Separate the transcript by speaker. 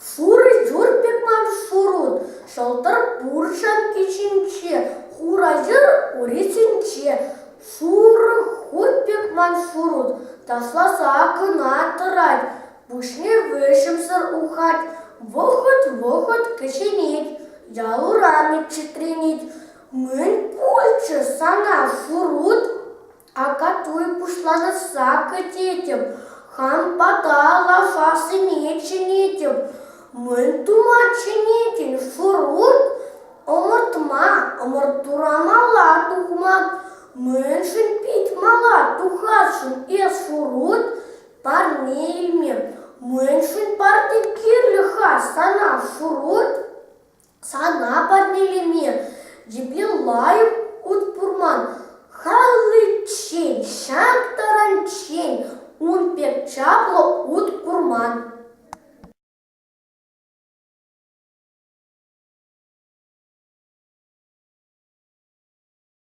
Speaker 1: Шуры-жур пекман шурут, шалтар пуршан кичинче, хуразыр урисинче. Шуры худ пекман шурут, тасласа кына тырать, пушне вышымсыр ухать, вохот кичинить, ялурами читринить. Мын пульчы сана шурут, а катуй пушланы сакы тетем, хан пата лафасы не чинитем. Мын тума чинитен шурут, омыртура мала тухма. Мын шын мала тухашын шурут парнельме. Мын шын парты кирлиха сана шурут, сана парнельме. Деблилай утпурман, халычень, шактаранчень, он пек чапло утпурман.